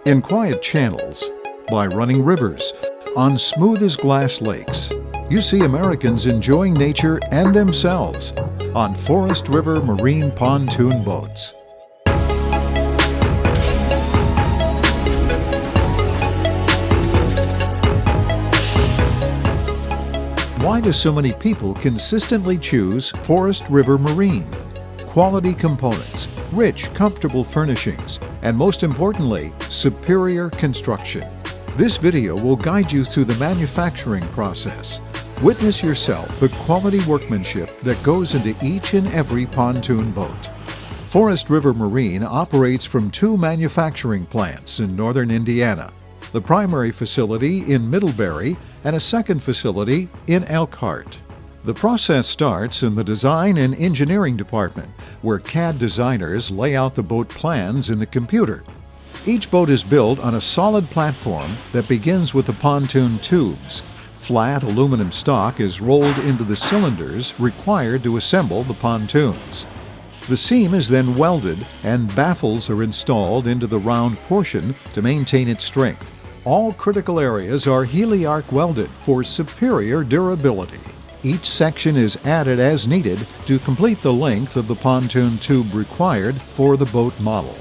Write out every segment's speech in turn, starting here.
In quiet channels, by running rivers, on smooth as glass lakes, you see Americans enjoying nature and themselves on Forest River marine pontoon boats. Why do so many people consistently choose Forest River Marine? Quality components, rich, comfortable furnishings, and most importantly, superior construction. This video will guide you through the manufacturing process. Witness yourself the quality workmanship that goes into each and every pontoon boat. Forest River Marine operates from 2 manufacturing plants in northern Indiana, the primary facility in Middlebury and a second facility in Elkhart. The process starts in the design and engineering department, where CAD designers lay out the boat plans in the computer. Each boat is built on a solid platform that begins with the pontoon tubes. Flat aluminum stock is rolled into the cylinders required to assemble the pontoons. The seam is then welded and baffles are installed into the round portion to maintain its strength. All critical areas are heli-arc welded for superior durability. Each section is added as needed to complete the length of the pontoon tube required for the boat model.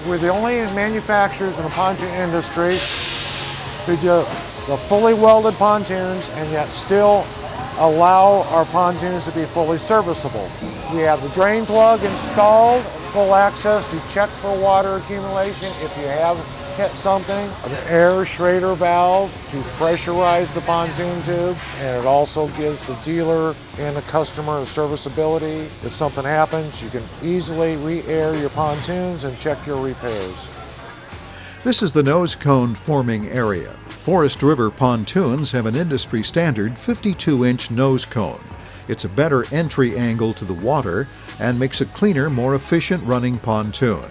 We're the only manufacturers in the pontoon industry who do the fully welded pontoons and yet still allow our pontoons to be fully serviceable. We have the drain plug installed, full access to check for water accumulation if you have hit something, an air Schrader valve to pressurize the pontoon tube, and it also gives the dealer and the customer serviceability. If something happens, you can easily re-air your pontoons and check your repairs. This is the nose cone forming area. Forest River pontoons have an industry standard 52-inch nose cone. It's a better entry angle to the water and makes a cleaner, more efficient running pontoon.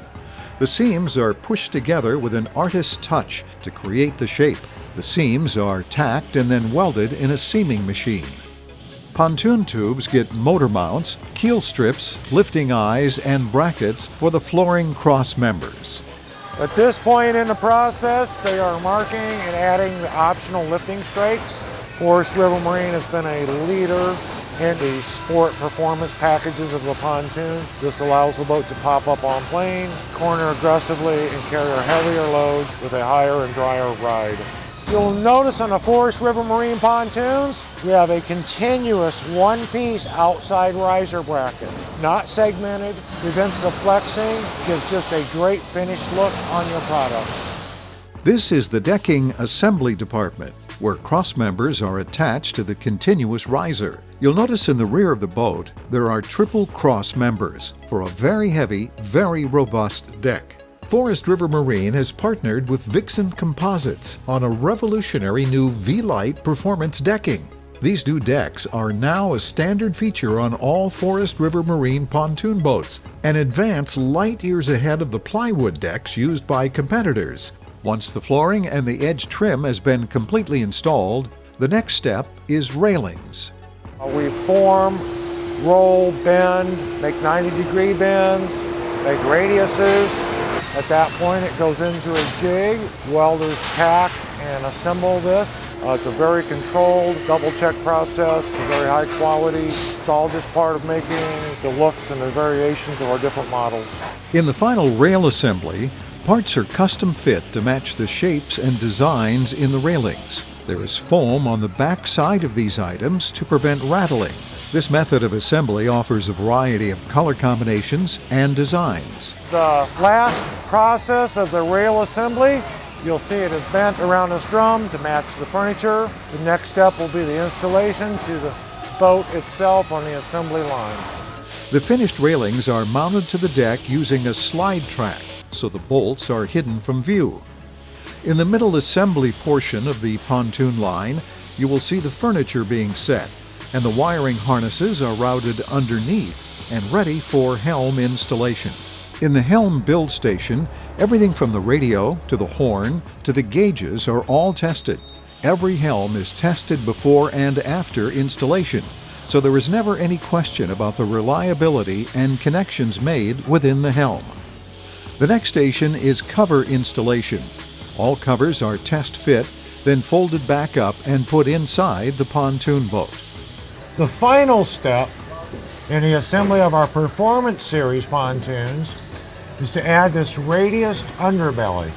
The seams are pushed together with an artist's touch to create the shape. The seams are tacked and then welded in a seaming machine. Pontoon tubes get motor mounts, keel strips, lifting eyes, and brackets for the flooring cross members. At this point in the process, they are marking and adding the optional lifting strakes. Forest River Marine has been a leader in the sport performance packages of the pontoon. This allows the boat to pop up on plane, corner aggressively, and carry heavier loads with a higher and drier ride. You'll notice on the Forest River Marine pontoons, we have a continuous one-piece outside riser bracket. Not segmented, prevents the flexing, gives just a great finished look on your product. This is the decking assembly department, where cross members are attached to the continuous riser. You'll notice in the rear of the boat, there are triple cross members for a very heavy, very robust deck. Forest River Marine has partnered with Vixen Composites on a revolutionary new V-Lite performance decking. These new decks are now a standard feature on all Forest River Marine pontoon boats and advance light years ahead of the plywood decks used by competitors. Once the flooring and the edge trim has been completely installed, the next step is railings. We form, roll, bend, make 90-degree bends, make radiuses. At that point it goes into a jig. Welders tack and assemble this. It's a very controlled, double-check process, very high quality. It's all just part of making the looks and the variations of our different models. In the final rail assembly, parts are custom fit to match the shapes and designs in the railings. There is foam on the back side of these items to prevent rattling. This method of assembly offers a variety of color combinations and designs. The last process of the rail assembly, you'll see it is bent around this drum to match the furniture. The next step will be the installation to the boat itself on the assembly line. The finished railings are mounted to the deck using a slide track, so the bolts are hidden from view. In the middle assembly portion of the pontoon line, you will see the furniture being set, and the wiring harnesses are routed underneath and ready for Helm installation. In the Helm build station, everything from the radio to the horn to the gauges are all tested. Every Helm is tested before and after installation, so there is never any question about the reliability and connections made within the Helm. The next station is cover installation. All covers are test fit, then folded back up and put inside the pontoon boat. The final step in the assembly of our Performance Series pontoons is to add this radiused underbelly.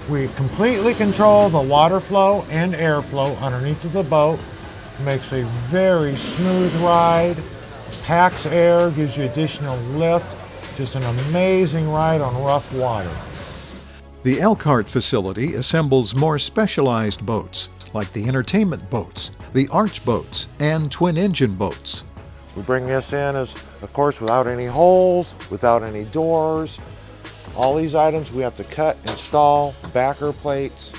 We completely control the water flow and airflow underneath of the boat. Makes a very smooth ride, packs air, gives you additional lift. Just an amazing ride on rough water. The Elkhart facility assembles more specialized boats, like the entertainment boats, the arch boats, and twin-engine boats. We bring this in as, of course, without any holes, without any doors. All these items we have to cut, install, backer plates.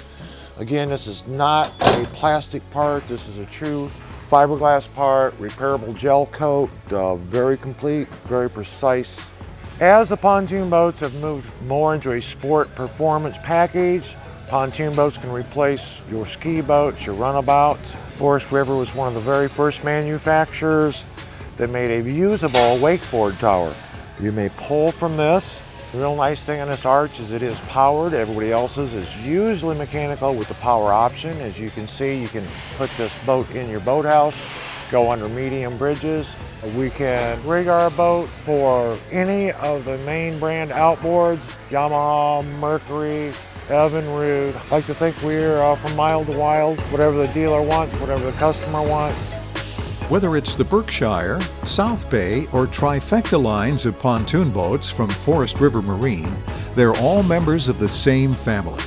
Again, this is not a plastic part. This is a true fiberglass part, repairable gel coat, very complete, very precise. As the pontoon boats have moved more into a sport performance package, pontoon boats can replace your ski boats, your runabout. Forest River was one of the very first manufacturers that made a usable wakeboard tower. You may pull from this. The real nice thing on this arch is it is powered. Everybody else's is usually mechanical with the power option. As you can see, you can put this boat in your boathouse, go under medium bridges. We can rig our boats for any of the main brand outboards, Yamaha, Mercury, Evinrude. I like to think we're from mild to wild, whatever the dealer wants, whatever the customer wants. Whether it's the Berkshire, South Bay, or Trifecta lines of pontoon boats from Forest River Marine, they're all members of the same family.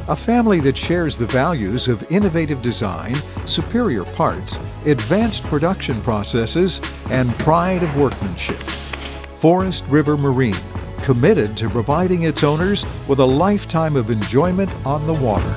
A family that shares the values of innovative design, superior parts, advanced production processes, and pride of workmanship. Forest River Marine, committed to providing its owners with a lifetime of enjoyment on the water.